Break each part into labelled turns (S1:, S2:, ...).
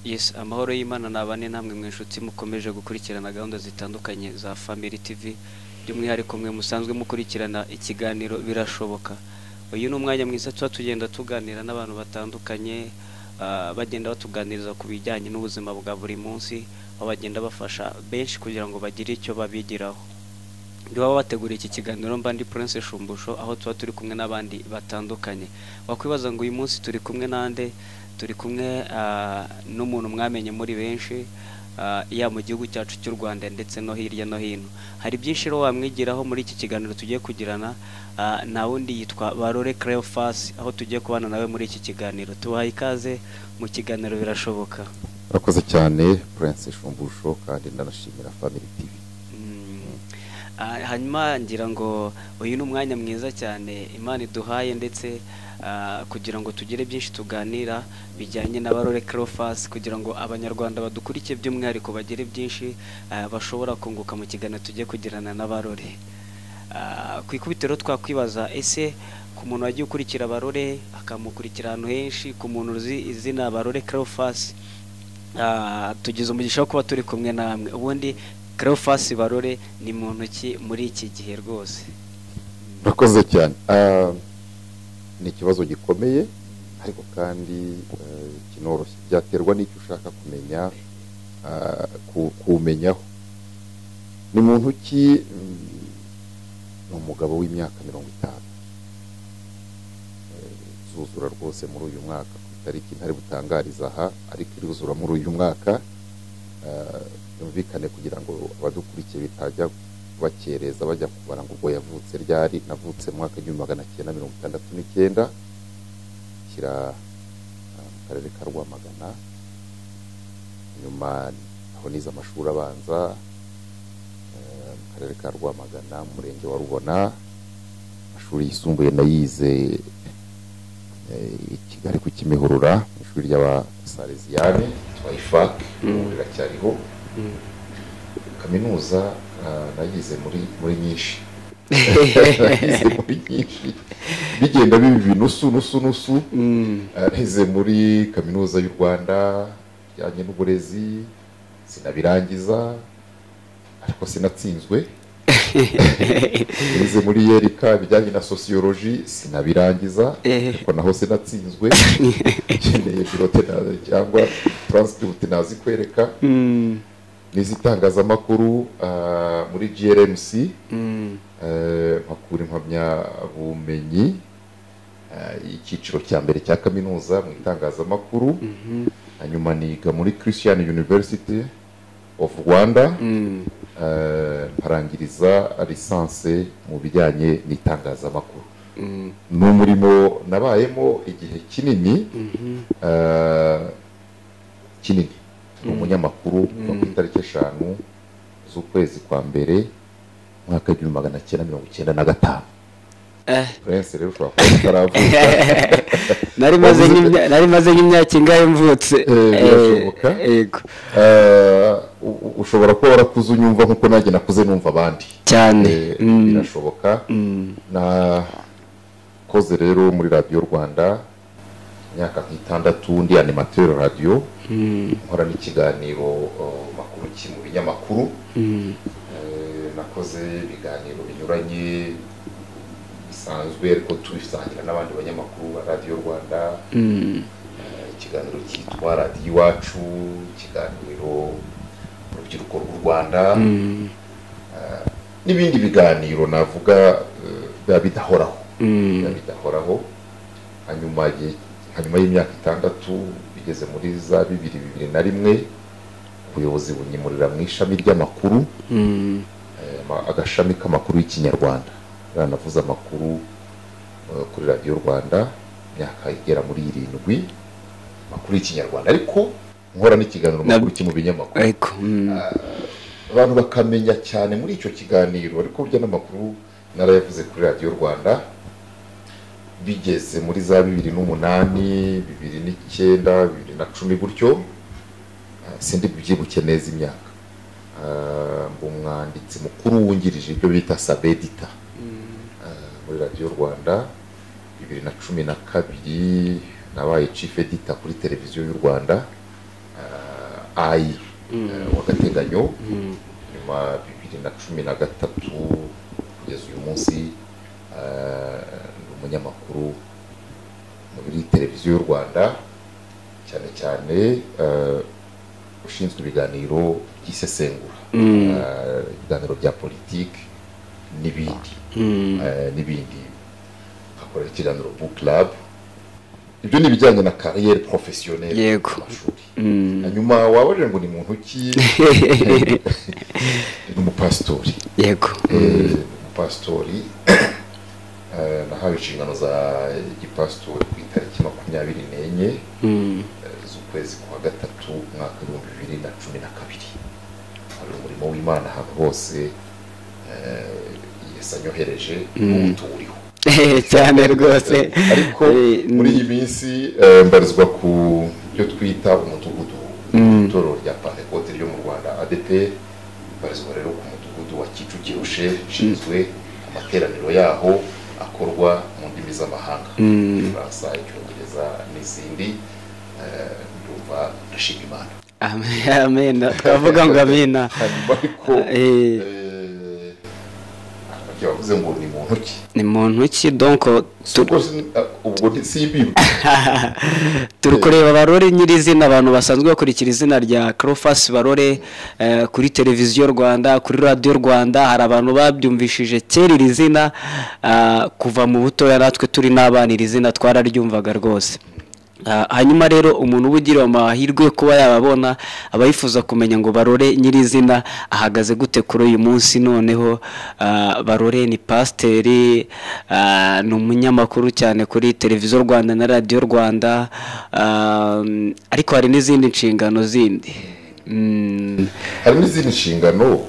S1: Yes, amahoro y'Imana nabane namwe mwe nshuti mukomeje gukurikirana gahunda zitandukanye za Family TV, by'umwihariko mwe musanzwe mukurikirana ikiganiro birashoboka. Uyu ni umwanya mwiza tuba tugenda tuganira n'abantu batandukanye, bagenda batuganiriza ku bijyanye n'ubuzima bwa buri munsi, aho bagenda bafasha benshi kugira ngo bagire icyo babigiraho. Ndiba bategura iki kiganiro mba ndi Prince Shumbusho, aho tuba turi kumwe n'abandi batandukanye. Wakwibaza ngo uyu munsi turi kumwe nande? Turi kumwe n'umuntu mwamenye muri benshi, ya mu gihugu cyacu cy'u Rwanda ndetse no hirya no hino. Hari byinshi rero wamwigiraho muri iki kiganiro tugiye kugirana, na wundi yitwa Barore Cleophas, aho tugiye kubana nawe muri iki kiganiro. Tubahaye ikaze mu kiganiro birashoboka.
S2: Urakoze cyane Prince Shumbusho, kandi ndanashimira Family TV.
S1: Hanyuma ngira ngo uyu ni umwanya mwiza cyane Imana iduhaye, ndetse kugira ngo tugire byinshi tuganira bijyanye na Barore Cleophas, kugira ngo abanyarwanda badukurikiye by'umwihariko bagire byinshi bashobora kunguka mu kiganiro tugiye kugirana na Barore. Ku ikubitiro twakwibaza, ese ku muntu wagiye ukurikira Barore akamukurikira ahantu henshi, ku muntu uzi izina Barore Cleophas, tugize umugisha wo kuba turi kumwe namwe. Ubundi Cleophas Barore ni muntu ki muri iki gihe rwose?
S2: Urakoze cyane. Ni ikibazo gikomeye, ariko kandi kinoroshye. Byaterwa n'icyo ushaka kumenya, kumenyaho. Ni muntu ki? Ni umugabo w'imyaka 50. Zuzura rwose muri uyu mwaka ku itariki ntari butangariza aha, ariko iruzura muri uyu mwaka. Yumvikane kugira ngo abadukurikiye bitajya bakereza bajya kubara ngo ubwo yavutse ryari. Navutse mu mwaka 1969 kira mu karere ka Rwamagana. Nyuma aho nize amashuri abanza mu karere ka Rwamagana, mu murenge wa Rubona. Amashuri yisumbuye nayize i Kigali ku Kimihurura, mu ishuri ry'Abasalesiane Twifa riracyariho. Kaminuza nayize muri nyinshi. Nayize muri nyinshi bigenda bibi nusu. Nayize muri Kaminuza y'u Rwanda bijyanye n'uburezi, sinabirangiza ariko sinatsinzwe. Nayize muri Yerika bijyanye na sociology, sinabirangiza ariko naho sinatsinzwe. Ukeneye birote cyangwa transcript nazi kwereka. N'izitangazamakuru muri GRMC, makuru impamya bumenyi, icyiciro cya mbere cya kaminuza mu itangazamakuru. Hanyuma niga muri Christian University of Rwanda, mparangiriza lisanse mu bijyanye n'itangazamakuru. Ni umurimo nabayemo igihe kinini. Umunyamakuru ku itariki 5 z'ukwezi kwa mbere mwaka 1995. Prince rero ushobora kuba utaravuka.
S1: Nari maze nk'imyaka ingahe mvutse.
S2: Birashoboka. Yego. Ushobora kuba warakuze unyumva nkuko nanjye nakuze numva abandi
S1: cyane.
S2: Birashoboka. Nakoze rero muri Radio Rwanda imyaka 6 ndi animateur radio. Nkora n'ikiganiro makuru mu binyamakuru. Nakoze ibiganiro binyuranye bisanzwe, ariko tubisangira n'abandi banyamakuru ba Radio Rwanda. Ikiganiro cyitwa Radio Iwacu, ikiganiro urubyiruko rw'u Rwanda, n'ibindi biganiro navuga bidahoraho. Hanyuma y'imyaka 6 bigeze muri za 2001, ubuyobozi bunyimurira mu ishami ry'amakuru, agashami k'amakuru y'Ikinyarwanda. Navuze amakuru kuri Radio Rwanda imyaka igera muri 7, amakuru y'Ikinyarwanda, ariko nkora n'ikiganiro makuru mu binyamakuru. Abantu bakamenya cyane muri icyo kiganiro, ariko bya n'amakuru narayavuze kuri Radio Rwanda bigeze muri za 2008, 2009, 2010 gutyo. Sindi byibuke neza imyaka. Umwanditsi mukuru wungirije ibyo bita Sabedita muri Radio Rwanda 2012 nabaye chief editor kuri televiziyo y'u Rwanda. AI w'agateganyo nyuma 2013 kugeza uyu munsi umunyamakuru muri televiziyo y'u Rwanda cyane cyane ushinzwe ibiganiro by'isesengura ibiganiro bya politiki n'ibindi hakora ikiganiro book club. Ibyo ni bijyanye na carrière professionnelle
S1: yego
S2: hanyuma wabaje ngo ni muntu ki umupastori
S1: yego
S2: umupastori nahawe inshingano za gipastori ku itariki 24 z'ukwezi kwa gatatu mwaka 2012 hari umurimo w'Imana ahantu hose yasanyohereje n'uturiho
S1: cyane rwose
S2: ariko muri iyi minsi mbarizwa ku byo twita umudugudu itorero rya Pentecote ryo mu Rwanda ADP mbarizwa rero ku mudugudu wa Kicukiro ushinzwe amateraniro yaho akorwa mu ndimi z'amahanga Igifaransa, Icyongereza n'izindi. Ndumva ndashima Imana.
S1: Amen. Twavuga ngo amina.
S2: Ariko yavuze ngo ni muntu ki?
S1: Ni muntu ki donc
S2: ubwo ntisimbiba.
S1: Turi kureba Barore nyirizina abantu basanzwe bakurikira izina rya Cleophas Barore kuri televiziyo Rwanda, kuri radio Rwanda. Hari abantu babyumvishije kera iri zina kuva mu buto natwe turi n'abana iri zina twararyumvaga rwose. Hanyuma rero umuntu ubugiriwe amahirwe kuba yababona abayifuza kumenya ngo Barore nyirizina ahagaze gute kuri uyu munsi. Noneho Barore ni pasteri, ni umunyamakuru cyane kuri televiziyo Rwanda na radio Rwanda, ariko hari n'izindi nshingano zindi.
S2: Hari n'izindi nshingano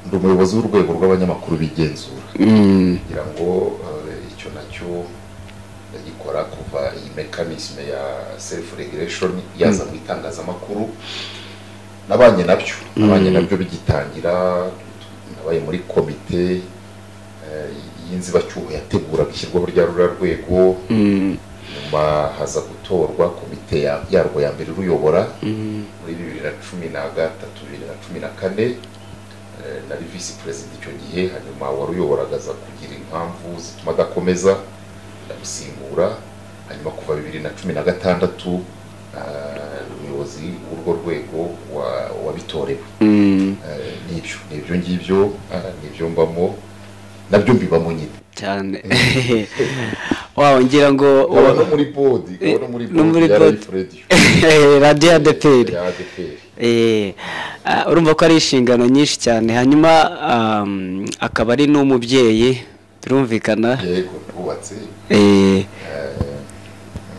S2: ndi umuyobozi w'urwego rw'abanyamakuru bigenzura kugira ngo icyo nacyo gikora kuva iyi mechanism ya self regulation yaza mu itangazamakuru nabanye nabyo bigitangira. Nabaye muri komite y'inzibacyuho yateguraga ishyirwaho rya rwego, nyuma haza gutorwa komite yarwo ya mbere ruyobora muri 2013-2014 nari vice president icyo gihe. Hanyuma waruyoboraga aza kugira impamvu zituma adakomeza ndamusimbura. Hanyuma kuva 2016 umuyobozi w'urwo rwego wabitorewe. Nibyo ngibyo nibyo mbamo nabyo mbibamo nyine
S1: cyane. Wow, ngira ngo
S2: no muri body
S1: radio ADPR. Urumva ko ari inshingano nyinshi cyane. Hanyuma akaba ari n'umubyeyi birumvikana.
S2: Yego twubatse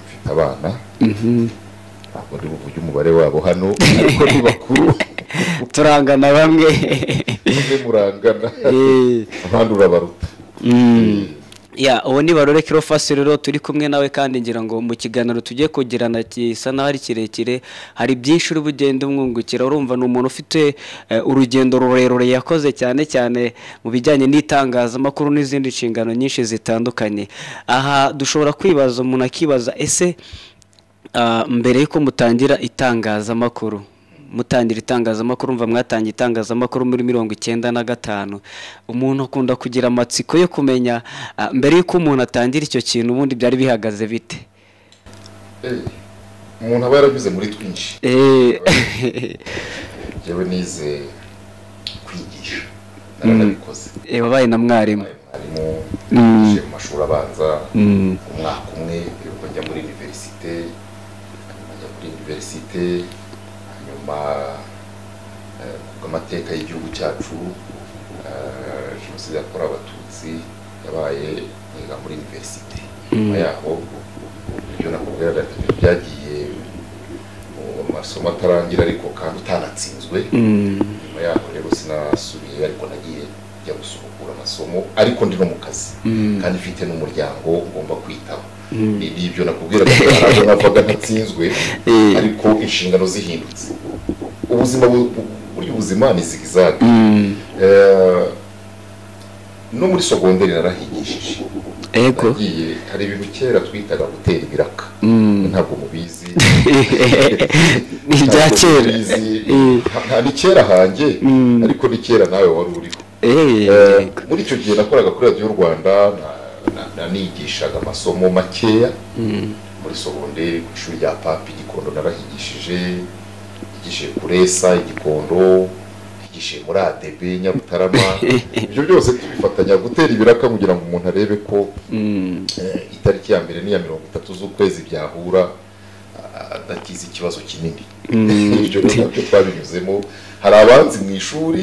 S2: mfite abana ntabwo ndi buvuge umubare wabo hano ariko ni bakuru
S1: turangana bamwe
S2: murangana abandi urabaruta.
S1: uwo ni Barore Cleophas rero turi kumwe nawe, kandi ngira ngo mu kiganiro tugiye kugirana kisa naho ari kirekire, hari byinshi uri bugende umwungukira. Urumva ni umuntu ufite urugendo rurerure yakoze cyane cyane mu bijyanye n'itangazamakuru n'izindi nshingano nyinshi zitandukanye. Aha dushobora kwibaza, umuntu akibaza ese mbere yuko mutangira itangazamakuru umva mwatangiye itangazamakuru muri 1995, umuntu akunda kugira amatsiko yo kumenya mbere yuko umuntu atangira icyo kintu ubundi byari bihagaze bite?
S2: Umuntu aba yarabize muri twinshi. Jewe nize kwigisha narabikoze.
S1: Wabaye na mwarimu
S2: mu mashuri abanza umwaka umwe njya muri universite nyuma kugamateka y'igihugu cyacu jenoside yakorewe abatutsi yabaye niga muri universite. Nyuma yaho ibyo nakubwira byagiye mu masomo atarangira ariko kandi utanatsinzwe. Nyuma yaho rero sinasubiye ariko nagiye njya gusubukura amasomo ariko ndi no mu kazi kandi mfite n'umuryango ngomba kwitaho. Ibyo nakubwiraga ko navaga ntatsinzwe ariko inshingano zihindutse. Ubuzima ni zigzag. No muri secondaire narahigishije.
S1: Ego.
S2: Hari ibintu kera twitaga gutera ibiraka. Ntabwo mubizi.
S1: ni ibya kera
S2: ni kera hanjye ariko ni kera nawe wari uriho muri icyo gihe nakoraga kuri radiyo Rwanda nigishaga amasomo makeya muri segonderi ku ishuri rya Papi Gikondo narahigishije kuresa Igikondo higishije muri ADB Nyarutarama ibyo byose tubifatanya gutera ibiraka kugira ngo umuntu arebe ko itariki ya mbere n'iya 30 z'ukwezi byahura adakiza ikibazo kinini ibyo nabyo twabinyuzemo hari abanzi mu ishuri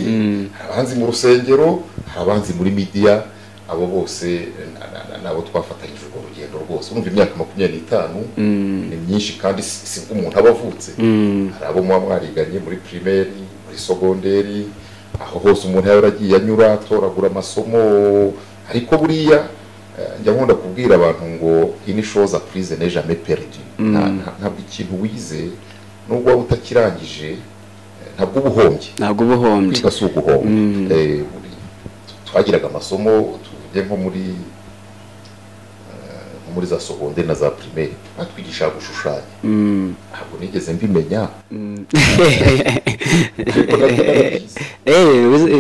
S2: hari abanzi mu rusengero hari abanzi muri media abo bose nabo twafatanyije urwo rugendo rwose urumva imyaka 25 ni myinshi kandi si umuntu abavutse hari abo mwariganye muri primaire muri segonderi aho hose umuntu yaragiye anyura atoragura amasomo ariko buriya njya nkunda kubwira abantu ngo ini chose apprise n'est jamais perdu ntabwo ikintu wize nubwo waba utakirangije ntabwo ubuhombye kwiga si uguhombya twagiraga amasomo tuvuge nko muri za segonderi na za primaire batwigisha gushushanya ntabwo nigeze mbimenya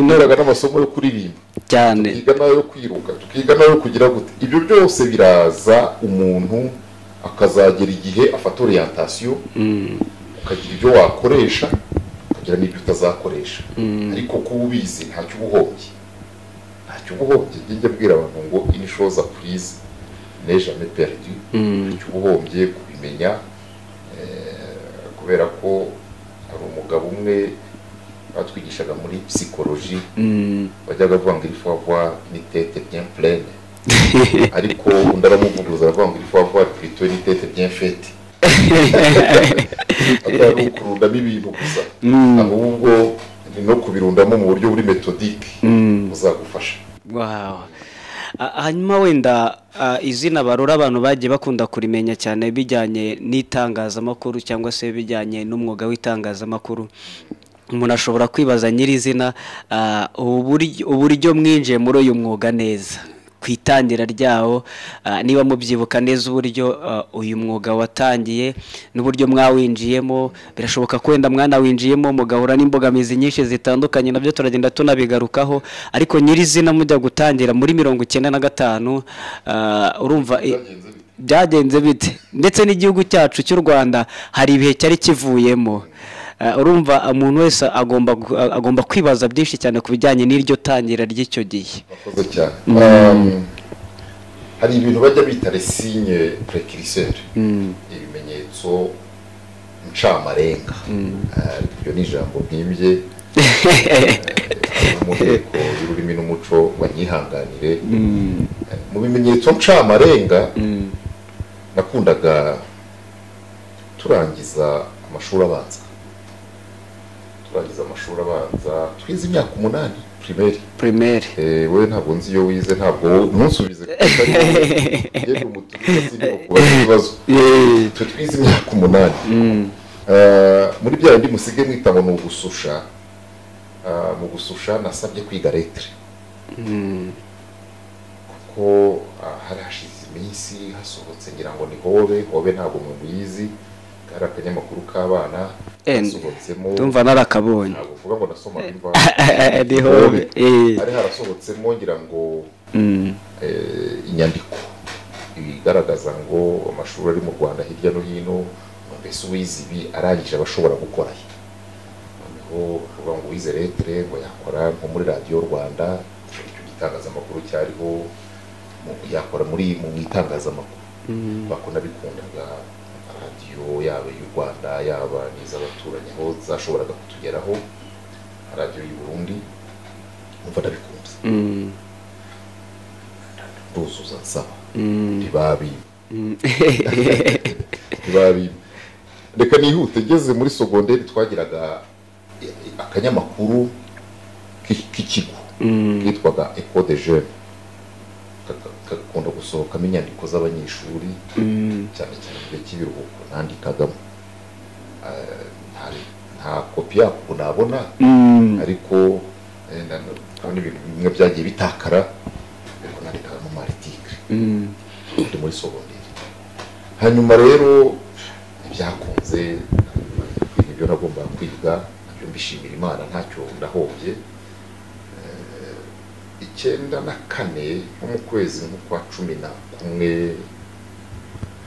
S2: noraga n'amasomo yo kuririmba
S1: cyane
S2: tukiga nayo kwiruka tukiga nayo kugira gute ibyo byose biraza umuntu akazagera igihe afata orientation ukagira ibyo wakoresha ukagira n'ibyo utazakoresha ariko kuba ubizi ntacyo ubuhombye njye mbwira abantu ngo ini chose apprise n'est jamais perdu ntacyo ubuhombye kubimenya kubera ko hari umugabo umwe batwigishaga muri psychologie bajyaga bavuga ngo il faut avoir une tête bien pleine ariko undi aramuvuguruza aravuga ngo il faut avoir plutôt une tête bien faite atari ukurundamo ibintu gusa ahubwo ni no kubirundamo mu buryo buri metodique buzagufasha.
S1: Wow. Hanyuma wenda izina barora abantu bagiye bakunda kurimenya cyane bijyanye n'itangazamakuru cyangwa se bijyanye n'umwuga w'itangazamakuru, umuntu ashobora kwibaza nyirizina uburyo mwinjiye muri uyu mwuga neza ku itangira ryawo, niba mubyibuka neza uburyo uyu mwuga watangiye n'uburyo mwawinjiyemo. Birashoboka ko wenda mwana winjiyemo mugahura n'imbogamizi nyinshi zitandukanye, nabyo turagenda tunabigarukaho, ariko nyirizina mujya gutangira muri 1995 urumva byagenze bite? Ndetse n'igihugu cyacu cy'u Rwanda hari ibihe cyari kivuyemo. Urumva umuntu wese agomba kwibaza byinshi cyane ku bijyanye n'iryo tangira ry'icyo gihe.
S2: Akoze cyane. Hari ibintu bajya bita les signes précurseurs, ibimenyetso ncamarenga. Ibyo ni ijambo mpimbye mu nteko y'ururimi n'umuco wanyihanganire. Mu bimenyetso ncamarenga nakundaga turangiza amashuri abanza. Twize imyaka 8 primaire. Wowe ntabwo nzi iyo wize, ntabwo ntusubize yego umutuzo kubaza ibibazo. Twize imyaka 8 muri bya ndi musige mwita ngo n'ugususha. Mu gususha nasabye kwiga lettre kuko hari hashize iminsi hasohotse ngira ngo ni hobe ntabwo mubizi, kari akanyamakuru k'abana hasohotsemo,
S1: ndumva narakabonye,
S2: ntabwo uvuga ngo nasoma imva
S1: ni hobe
S2: ari harasohotsemo ngira ngo inyandiko ibigaragaza ngo amashuri ari mu Rwanda hirya no hino, mbese uwize ibi arangije abashobora gukora noneho uvuga ngo wize lettre ngo yakora nko muri radiyo Rwanda, icyo gitangazamakuru cyariho yakora muri mu itangazamakuru. Bakunda bikundaga radiyo yaba y'u Rwanda yaba n'iz'abaturanyi aho zashoboraga kutugeraho, radiyo y'u Burundi umva ndabikunze. Nduzuza nsaba ntibabi reka nihute. Ngeze muri segonderi twagiraga akanyamakuru k'ikigo kitwaga Eco des Jeunes, kakunda gusohokamo inyandiko z'abanyeshuri cyane cyane mu gihe cy'ibiruhuko nandikagamo. Nta kopi yako nabona, ariko ibintu bimwe byagiye bitakara, ariko nandikaga mu article muri segonderi. Hanyuma rero ibyakunze ibyo nagomba kwiga nabyo mbishimira Imana ntacyo ndahombye. 94 nko mu kwezi nko kwa 11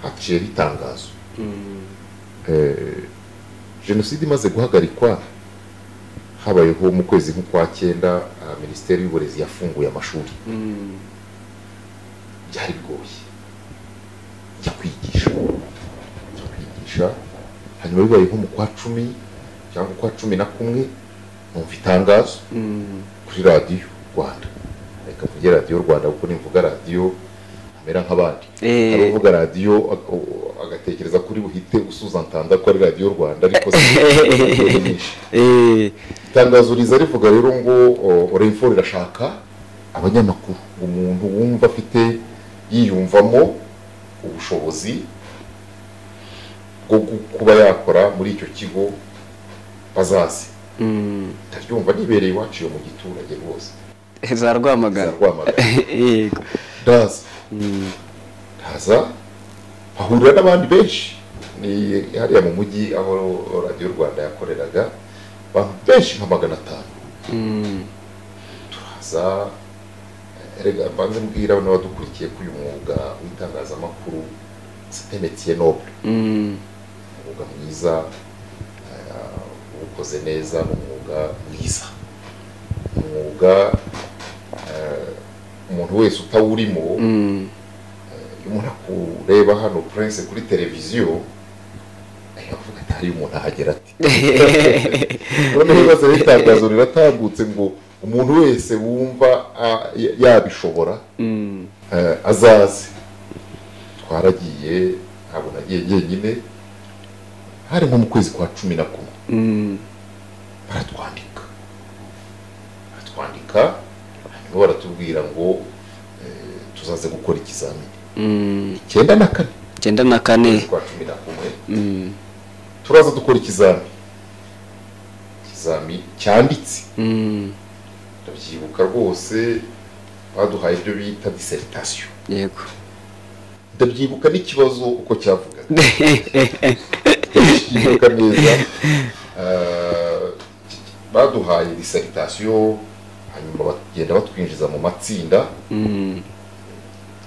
S2: haciye bitangazo jenoside imaze guhagarikwa, habayeho mu kwezi nko kwa 9 Minisiteri y'Uburezi yafunguye amashuri. Byari bigoye njya kwigisha hanyuma bibaye nko mu kwa 10 cyangwa kwa 11 numva itangazo kuri radiyo Rwanda. Reka mvuge radiyo Rwanda kuko nimvuga radiyo amera nk'abandi. Hari uvuga radiyo agatekereza kuri buhite usuzantanda ko ari radiyo Rwanda, ariko itangazo riza rivuga rero ngo Renfort irashaka abanyamakuru, umuntu wumva afite yiyumvamo ubushobozi bwo kuba yakora muri icyo kigo bazazi. Ndaryumva nibereye iwacu mu giturage rwose
S1: za Rwamagana.
S2: Yego ndaza ahurira n'abandi benshi, ni hariya mu mujyi aho radiyo Rwanda yakoreraga, abantu benshi nka 500. Turaza erega banze mbwira n'abadukurikiye ko uyu mwuga w'itangazamakuru c'est un métier noble, umwuga mwiza, ukoze neza, umwuga mwiza, umwuga umuntu wese utawurimo, umuntu akureba hano Prince kuri televiziyo avuga atari umuntu ahagera ati none bibaza itangazo riratambutse ngo umuntu wese wumva yabishobora azaze. Twaragiye, ntabwo nagiye jyenyine, hari nko mu kwezi kwa 11 baratwandika hanyuma baratubwira ngo tuzaze gukora ikizamini.
S1: 94
S2: kwa 11 turaza dukora ikizamini cyanditse. Ndabyibuka rwose baduhaye ibyo bita dissertation.
S1: Yego,
S2: ndabyibuka n'ikibazo uko cyavuga. Ndabyibuka neza. Baduhaye dissertation hanyuma bagenda batwinjiza mu matsinda.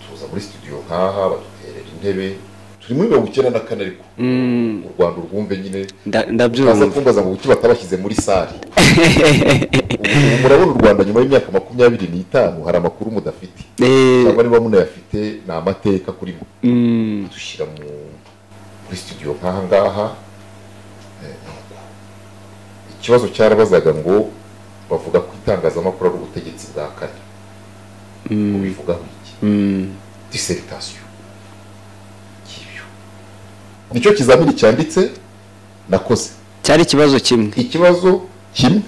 S2: Tuza muri studio nkaha baduterera intebe, turi muri 94 ariko u Rwanda urwumve nyine ndabyumva kumbaza ngo buki batabashyize muri sare. Murabona u Rwanda nyuma y'imyaka 25 hari amakuru mudafite, cyangwa niba munayafite ni amateka kuri mo. Dushyira muri studio nkaha ngaha. Ikibazo cyarabazaga ngo bavuga ko itangazamakuru ari ubutegetsi bwa kane. Ubivuga iki? Dissertation. Kibyo. Nicyo kizamini cyanditse nakoze.
S1: Cyari ikibazo kimwe.
S2: Ikibazo kimwe.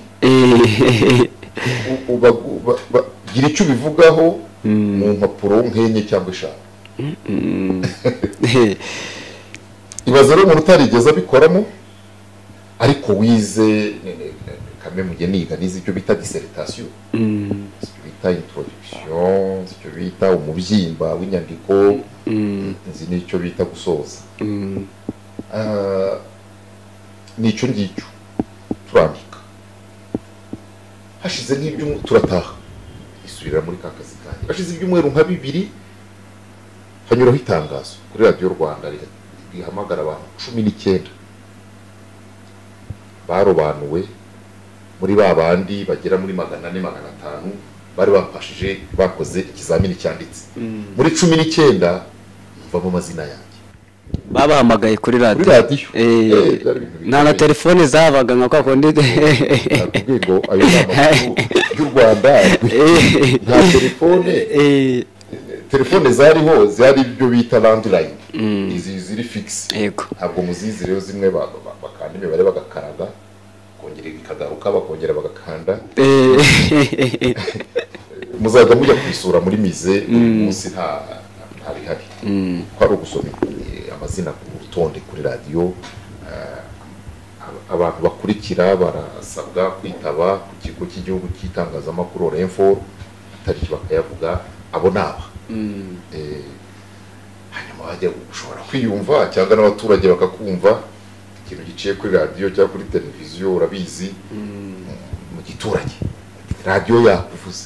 S2: Gira icyo bivugaho mu mpapuro nk'enye cyangwa 5. Ibaze rero umuntu utarigeze abikoramo ariko wize kame mujye niga nize icyo bita dissertation, icyo bita introduction, icyo bita umubyimba w'inyandiko, nzi n'icyo bita gusoza. Nicyo ngicyo turandika, hashize nk'ibyo turataha isubira muri kakazi kanjye. Hashize ibyumweru nka 2 hanyuraho itangazo kuri radiyo Rwanda rihamagara abantu 19 barobanuwe muri babandi bagera muri 400-500 bari bafashije bakoze ikizamini cyanditse. Muri 19 mvamo amazina yanjye,
S1: babahamagaye kuri radiyo. Nta na telefone zabaga nka kwa kundi
S2: ngo ayo n'amakuru y'u Rwanda. Nta telefone zariho, zari ibyo bita landline, izi ziri fix. Ntabwo muzizi rero, zimwe bakanda imibare bagakaraga kongera ikagaruka, bakongera bagakanda. Muzaga mujya kwisura muri mize umunsi nta bihari, ko ari ugusoma amazina ku rutonde kuri radiyo. Abantu bakurikira barasabwa kwitaba ku kigo cy'igihugu cy'itangazamakuru Renfort, itariki bakayavuga abo naba. hanyuma wajya ushobora kwiyumva cyangwa n'abaturage bakakumva ikintu giciye kuri radiyo cyangwa kuri televiziyo urabizi mu giturage radiyo yakuvuze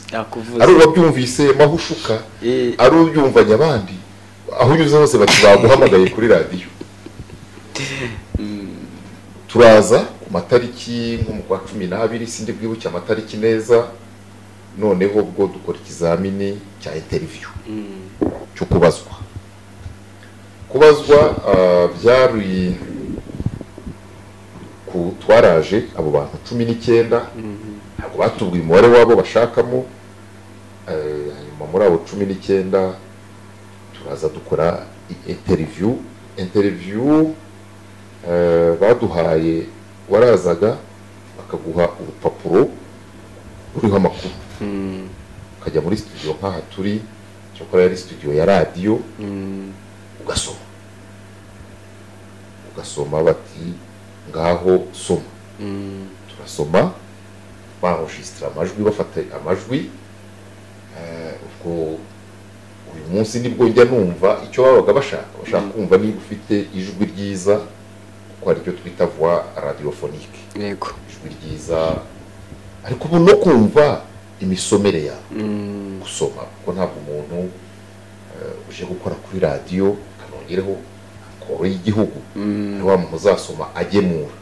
S2: ari uwabyumvise mahushuka ari ubyumvanye abandi aho unyuze hose bati baguhamagaye kuri radiyo. Turaza ku matariki nko mu kwa 12 sindi bwibuke amatariki neza, noneho ubwo dukora ikizamini cya interview cyo kubazwa byari ku twaraje abo bantu 19 ntabwo batubwiye umubare wabo bashakamo, hanyuma muri abo 19 turaza dukora interview baduhaye, warazaga bakaguha urupapuro ruriho amakuru ukajya muri studio nk'aha turi cyokora yari studio ya radio ugasoma bati ngaho soma, turasoma baenregistra amajwi, bafata amajwi. Ubwo uyu munsi nibwo njya numva icyo babaga bashaka kumva niba ufite ijwi ryiza, kuko ari cyo twita voix radiophonique,
S1: yego
S2: ijwi ryiza, ariko ubu no kumva imisomere yawe gusoma, kuko ntabwo umuntu uje gukora kuri radio kanongereho koro y'igihugu wa muntu uzasoma agemura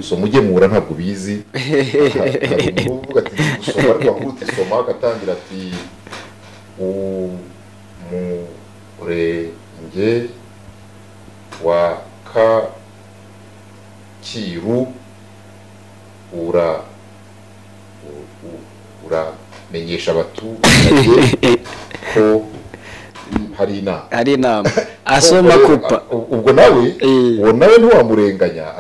S2: soma ugemura ntabwo bizi uvuga ati gusoma ariko ahutisoma agatangira ati umurenge wa Kacyiru uramenyesha abaturage ko hari inama
S1: asoma kupa.
S2: Ubwo nawe uwo nawe ntiwamurenganya,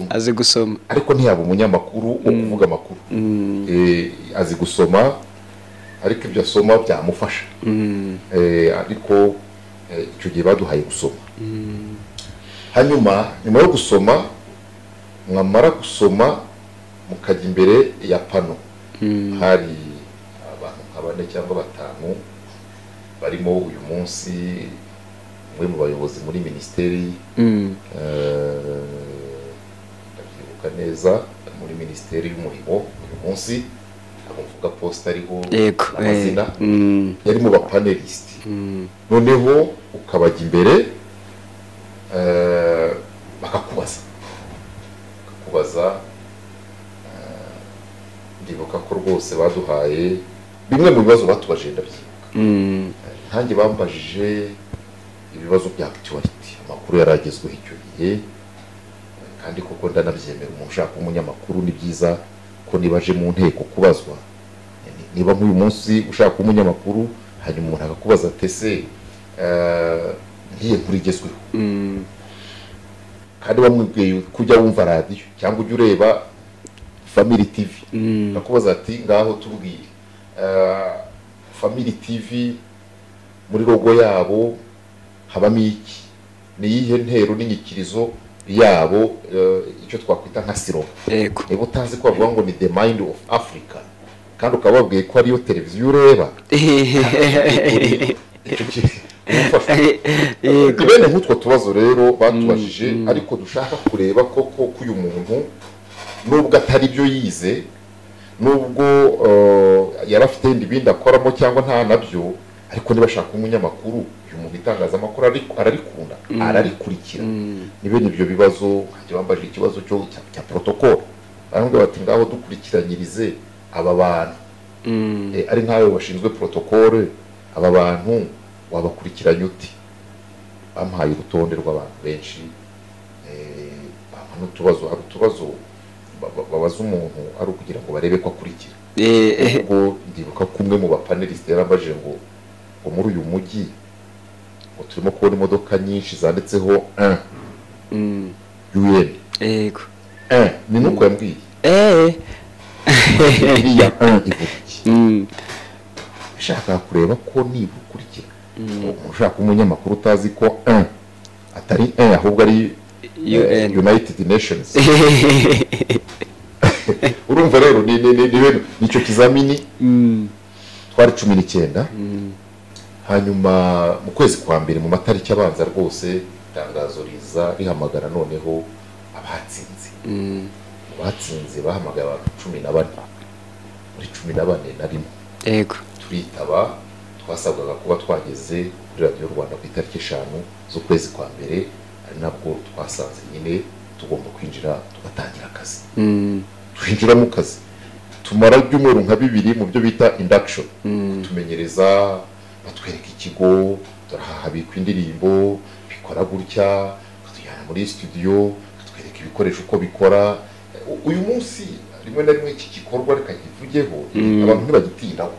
S2: azi gusoma ariko ntiyaba umunyamakuru wo kuvuga amakuru. Azi gusoma ariko ibyo asoma byamufasha. Ariko icyo gihe baduhaye gusoma. Hanyuma nyuma yo gusoma, mwamara gusoma mukajya imbere ya pano, hari abantu nka 4 cyangwa 5 barimo uyu munsi umwe mu bayobozi muri minisiteri, ndabyibuka neza, muri minisiteri y'umurimo uyu munsi avuga post ariho amazina yari mu bapanelist. Noneho ukabajya imbere bakakubaza, ndibuka ko rwose baduhaye bimwe mu bibazo batubaje, ndabyibuka ntange bambajije ibibazo bya actuality, amakuru yaragezweho icyo gihe, kandi koko ndanabyemera umuntu ushaka umunyamakuru ni byiza ko nibaje mu nteko kubazwa, niba nk'uyu munsi ushaka umunyamakuru hanyuma umuntu akakubaza tese ngiye kuri igezweho, kandi bamubwiye kujya wumva radio cyangwa ujya ureba Family TV, akakubaza ati ngaho tubwire Family TV muri logo yabo habamo iki, ni yihe ntero n'inyikirizo yabo, icyo twakwita nka siro. Niba utazi ko bavuga ngo ni the mind of Africa kandi ukababwiye ko ariyo televiziyo ureba, bene nk'utwo tubazo rero batubajije, ariko dushaka kureba koko ko uyu muntu nubwo atari byo yize, nubwo yarafite ibindi akoramo cyangwa nta nabyo, ariko niba ashaka umunyamakuru, uyu muntu itangazamakuru ararikunda, ararikurikira. Ni bene ibyo bibazo bambajije ikibazo cya protocol, barambwira bati ngaho dukurikiranyirize aba bantu, ari nkawe bashinzwe protocol, aba bantu wabakurikiranye uti? Bampaye urutonde rw'abantu benshi, n'utubazo, hari utubazo babaza umuntu ari ukugira ngo barebe ko akurikira. Ubwo ndibuka kumwe mu bapaneliste yarambajije ngo muri uyu mujyi ngo turimo kubona imodoka nyinshi zanditseho UN.
S1: Yego.
S2: Ni nuko yambwiye. Iriya ivuki. Shaka kureba ko niba ukurikira. Ushaka umunyamakuru utazi ko atari ahubwo ari United Nations. Urumva rero nicyo kizamini twari 19, hanyuma mu kwezi kwa mbere mu matariki abanza rwose itangazo riza rihamagara noneho abatsinze abatsinze bahamagaye abantu 14 muri 14 na rimwe
S1: yego
S2: turitaba twasabwaga kuba twageze kuri Radio Rwanda ku itariki 5 z'ukwezi kwa mbere ari nabwo twasanze nyine tugomba kwinjira tugatangira akazi twinjira mu kazi tumara ibyumweru nka 2 mu byo bita induction tumenyereza batwereka ikigo turahabikwa indirimbo bikora gutya tujyana muri studio batwereka ibikoresho uko bikora uyu munsi rimwe na rimwe iki gikorwa reka kivugeho abantu ntibagitindaho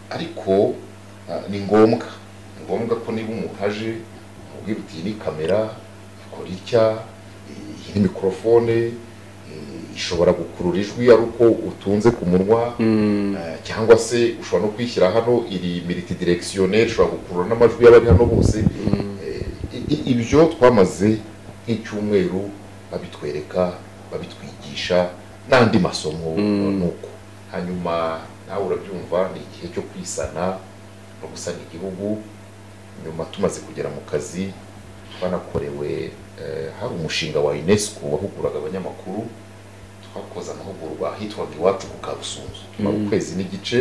S2: ariko ni ngombwa ko niba umuntu aje mubwira uti ni kamera ikora itya iyi ni mikrofone ishobora gukurura ijwi ari uko utunze ku munwa cyangwa se ushobora no kwishyira hano iri multidirectionnel ushobora gukurura n'amajwi y'abari hano bose ibyo twamaze nk'icyumweru babitwereka babitwigisha n'andi masomo nuko hanyuma nawe urabyumva ni igihe cyo kwisana no gusana igihugu nyuma tumaze kugera mu kazi twanakorewe hari umushinga wa UNESCO wahuguraga abanyamakuru twakoze amahugurwa hitwaga iwacu ku Kabusunzu ukwezi n'igice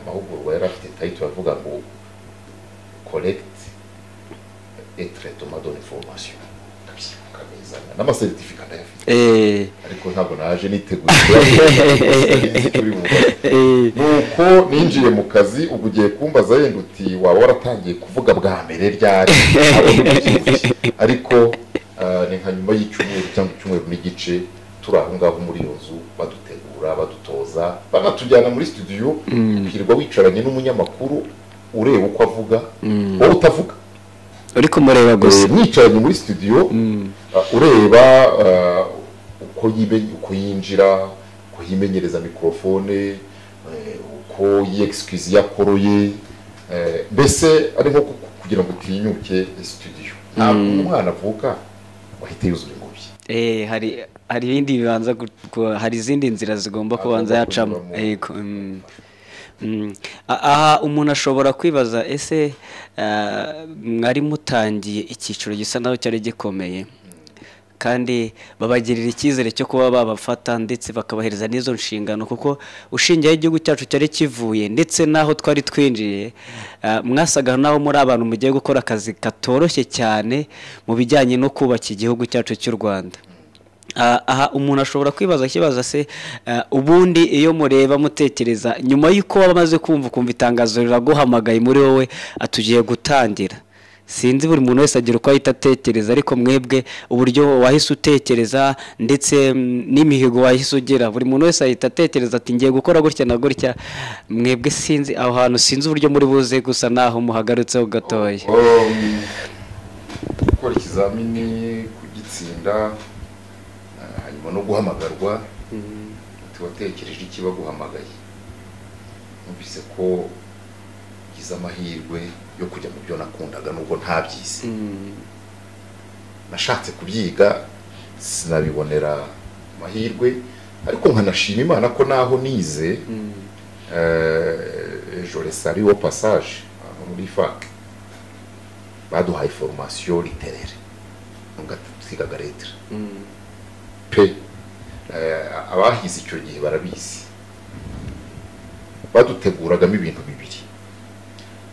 S2: amahugurwa yari afite title yavuga ngo collect et traitement d'information kamizana n'amasertifika ndayafite ariko ntabwo naje niteguye nuko ninjiye mu kazi ubwo ugiye kumbaza yenda uti waba waratangiye kuvuga bwa mbere ryari ariko ni nka nyuma y'icyumweru cyangwa icyumweru n'igice turi aho ngaho muri iyo nzu badutegura badutoza banatujyana muri studio ukirirwa wicaranye n'umunyamakuru ureba uko avuga wowe utavuga
S1: uri kumureba gusa
S2: mwicaranye muri studio ureba uko yinjira uko yimenyereza mikrofone uko yexcuse yakoroye mbese ari nko kugira ngo utinyuke studio ntabwo umwana avuka wahita yuzura ingobyi
S1: hari ibindi bibanza hari izindi nzira zigomba kubanza yacamo yego aha umuntu ashobora kwibaza ese mwari mutangiye icyiciro gisa naho cyari gikomeye kandi babagirira icyizere cyo kuba babafata ndetse bakabahereza n'izo nshingano kuko ushingiye igihugu cyacu cyari kivuye ndetse naho twari twinjiye mwasaga naho muri abantu mugiye gukora akazi katoroshye cyane mu bijyanye no kubaka igihugu cyacu cy'u Rwanda aha umuntu ashobora kwibaza kibaza se ubundi iyo mureba mutekereza nyuma y'uko bamaze kumva itangazo riraguhamagaye muri wowe atugiye gutangira sinzi buri muntu wese agira uko ahita atekereza ariko mwebwe uburyo wahise utekereza ndetse n'imihigo wahise ugira buri muntu wese ahita atekereza ati ngiye gukora gutya na gutya mwebwe sinzi aho hantu sinzi uburyo muri buze gusa naho muhagarutseho gatoya
S2: gukora ikizamini kugitsinda hanyuma no guhamagarwa tubatekereje iki baguhamagaye numvise ko gize amahirwe yo kujya mu byo nakundaga nubwo ntabyize nashatse kubyiga sinabibonera amahirwe ariko nkanashima Imana ko naho nize je salue au passage muri fac baduhaye formation littéraire ngatigaga lettre pe abahize icyo gihe barabizi baduteguragamo ibintu bibiri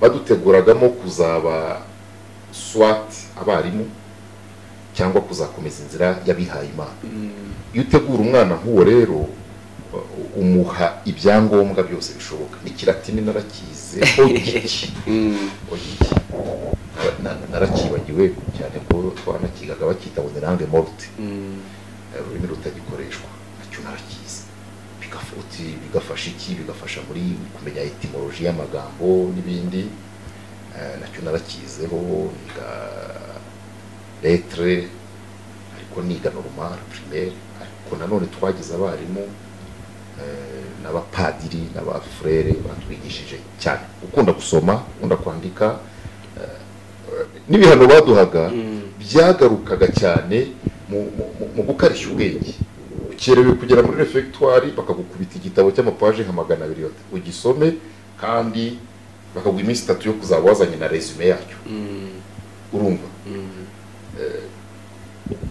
S2: baduteguragamo kuzaba swat abarimu cyangwa kuzakomeza inzira yabihaye Imana iyo utegura umwana nk'uwo rero umuha ibyangombwa byose bishoboka n'ikilatini narakize narakibagiwe cyane ko twanakigaga bakita ngo langue morte ururimi rutagikoreshwa nacyo narakize bigafasha iki bigafasha muri kumenya etimoloji y'amagambo n'ibindi nacyo narakizeho niga lettre ariko niga normal primaire ariko nanone twagize abarimu n'abapadiri n'abafrere batwigishije cyane ukunda gusoma ukunda kwandika n'ibihano baduhaga byagarukaga cyane mu gukarishya ubwenge ukerewe kugera muri refectoire bakagukubita igitabo cy'amapaje nka 200 ugisome kandi bakaguha iminsi 3 yo kuzaba wazanye na resume yacyo. Urumva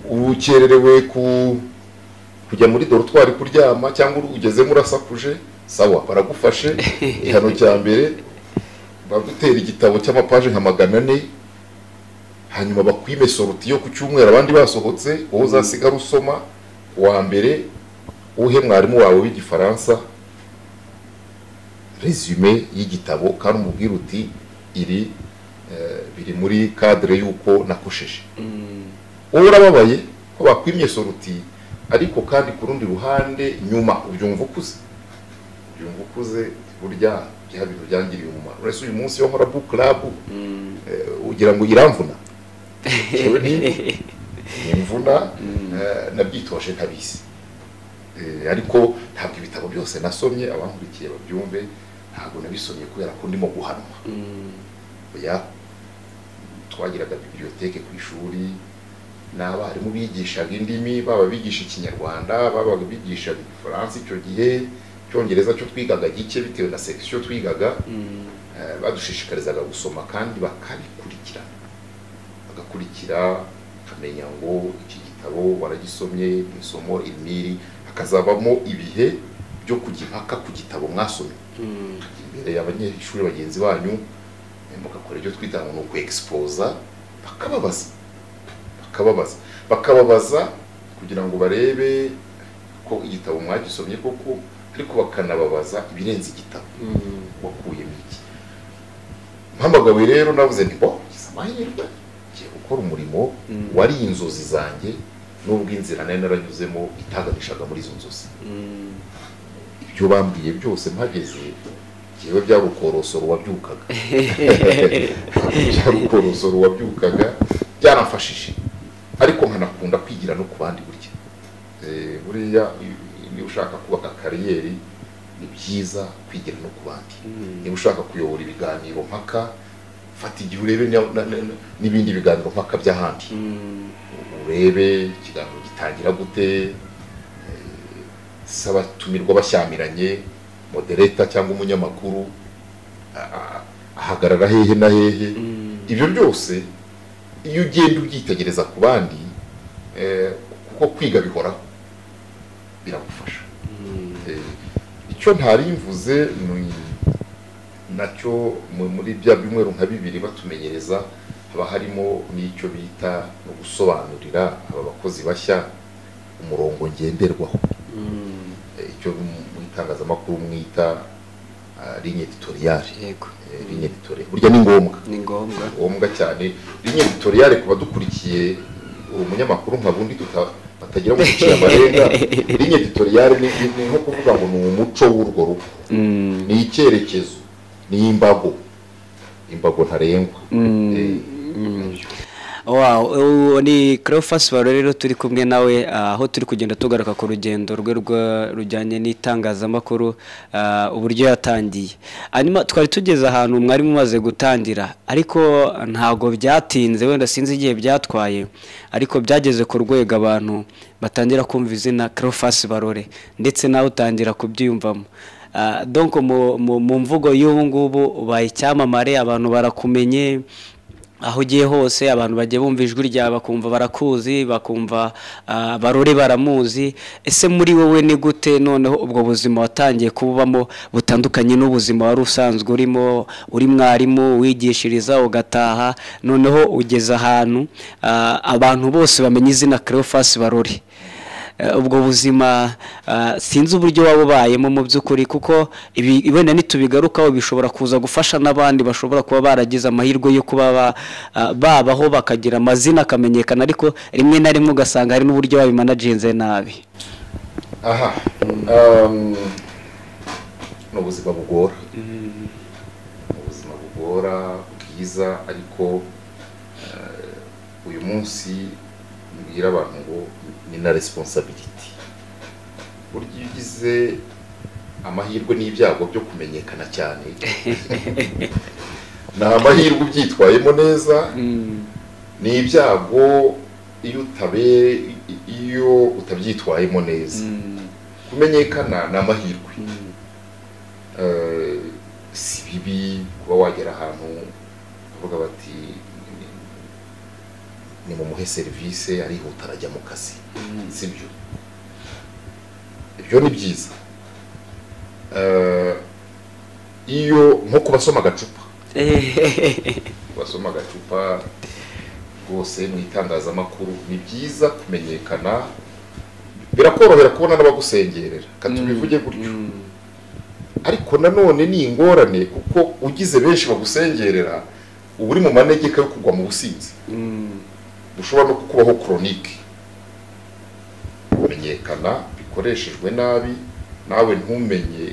S2: ukererewe kujya muri dortoir kuryama cyangwa ugezemo urasakuje, sawa baragufashe. Ihano cya mbere bagutera igitabo cy'amapaje nka 400, hanyuma bakwime sorti yo ku cyumweru abandi basohotse, wowe uzasigara usoma wa mbere uhe mwarimu wawe w'igifaransa resume y'igitabo kandi umubwira uti iri biri muri cadre yuko nakosheje. Wowe urababaye ko bakwimye sorti, ariko kandi ku rundi ruhande nyuma ubyumva ukuze burya bya bintu byangiriye umumaro. Uretse uyu munsi yo nkora book club ugira ngo iramvuna yewe ni imvuna nabyitoshe kabisi. Ariko ntabwo ibitabo byose nasomye, abankurikiye babyumve, ntabwo nabisomye kubera ko ndimo guhanwa. Oya, twagiraga bibliothèque ku ishuri, n'abarimu bigishaga indimi, baba bigisha Ikinyarwanda, baba bigisha Igifaransa. Icyo gihe Cyongereza cyo twigaga gike bitewe na section twigaga, badushishikarizaga gusoma kandi bagakurikira kamenya ngo iki gitabo waragisomye, isomo imiri, akazabamo ibihe byo kujya impaka ku gitabo mwasomye imbere y'abanyeshuri bagenzi banyu, mugakora ibyo twita ngo no exposa, bakababaza kugira ngo barebe ko igitabo mwagisomye koko, ariko bakanababaza ibirenze igitabo wakuyemo iki. Mpamagawe rero navuze nti bo amahirwe ngiye gukora umurimo wari inzozi zanjye, nubwo inzira nari naranyuzemo itaganishaga muri izo nzozi. Ibyo bambwiye byose mpageze jewe byarukorosoro wabyukaga byaramfashije, ariko nkanakunda kwigira no ku bandi burya. Buriya ni ushaka kubaka kariyeri ni byiza kwigira no ku bandi. Ni ushaka kuyobora ibiganiro mpaka, fata igihe urebe n'ibindi biganiro mpaka by'ahandi, urebe ikiganiro gitangira gute, saba tumirwa bashyamiranye, moderator cyangwa umunyamakuru ahagarara hehe na hehe. Ibyo byose iyo ugenda ubyitegereza ku bandi, kuko kwiga bihoraho biragufasha. Icyo ntari mvuze nacyo muri bya byumweru nka 2 batumenyereza, haba harimo n'icyo bita no gusobanurira aba bakozi bashya umurongo ngenderwaho. Icyo mu itangazamakuru mwita ligne editoriale.
S1: Yego,
S2: ligne editoriale burya ni ngombwa cyane. Ligne editoriale kuba dukurikiye umunyamakuru nka bundi batagira mu gucira amarenga. Ligne editoriale ni nko kuvuga ngo ni umuco w'urwo rugo, ni icyerekezo, ni imbago ntarengwa.
S1: Wow, ni Cleophas Barore rero turi kumwe nawe, aho turi kugenda tugaruka ku rugendo rwe rujyanye n'itangazamakuru, uburyo yatangiye. Hanyuma twari tugeze ahantu mwari mumaze gutangira, ariko ntago byatinze, wenda sinzi igihe byatwaye, ariko byageze ku rwego abantu batangira kumva izina Cleophas Barore, ndetse nawe utangira kubyiyumvamo. Donc mu mvugo y'ubu ngubu ubaye icyamamare, abantu barakumenye aho ugiye hose, abantu bagiye bumva ijwi ryawe bakumva barakuzi, bakumva Barore baramuzi. Ese muri wowe ni gute noneho ubwo buzima watangiye kubamo butandukanye n'ubuzima wari usanzwe urimo, uri mwarimu wigishiriza ugataha, noneho ugeze ahantu abantu bose bamenye izina Cleophas Barore? Ubwo buzima sinzi uburyo wabubayemo mu by'ukuri, kuko ibenda nitubigarukaho bishobora kuza gufasha n'abandi bashobora kuba baragize amahirwe yo kuba babaho bakagira amazina akamenyekana, ariko rimwe na rimwe ugasanga hari n'uburyo babimanaginze nabi.
S2: N'ubuzima bugora, ubuzima bugora bwiza, ariko uyu munsi mbwira abantu ngo ni na responsibility. Burya iyo ugize amahirwe n'ibyago byo kumenyekana cyane, nta amahirwe ubyitwayemo neza, ni ibyago iyo utabyitwayemo neza. Kumenyekana ni amahirwe, si bibi kuba wagera ahantu bavuga bati ni mu muhe serivisi arihuta arajya mu kazi sibyo ibyo ni byiza iyo nko kubasoma agacupa basoma agacupa rwose mu itangazamakuru ni byiza kumenyekana birakorohera kubona n'abagusengerera katubivuge gutyo ariko nanone ni ingorane kuko ugize benshi bagusengerera uba uri mu manegeka yo kugwa mu businzi ushobora no kukubaho chronique kumenyekana bikoreshejwe nabi nawe ntumenye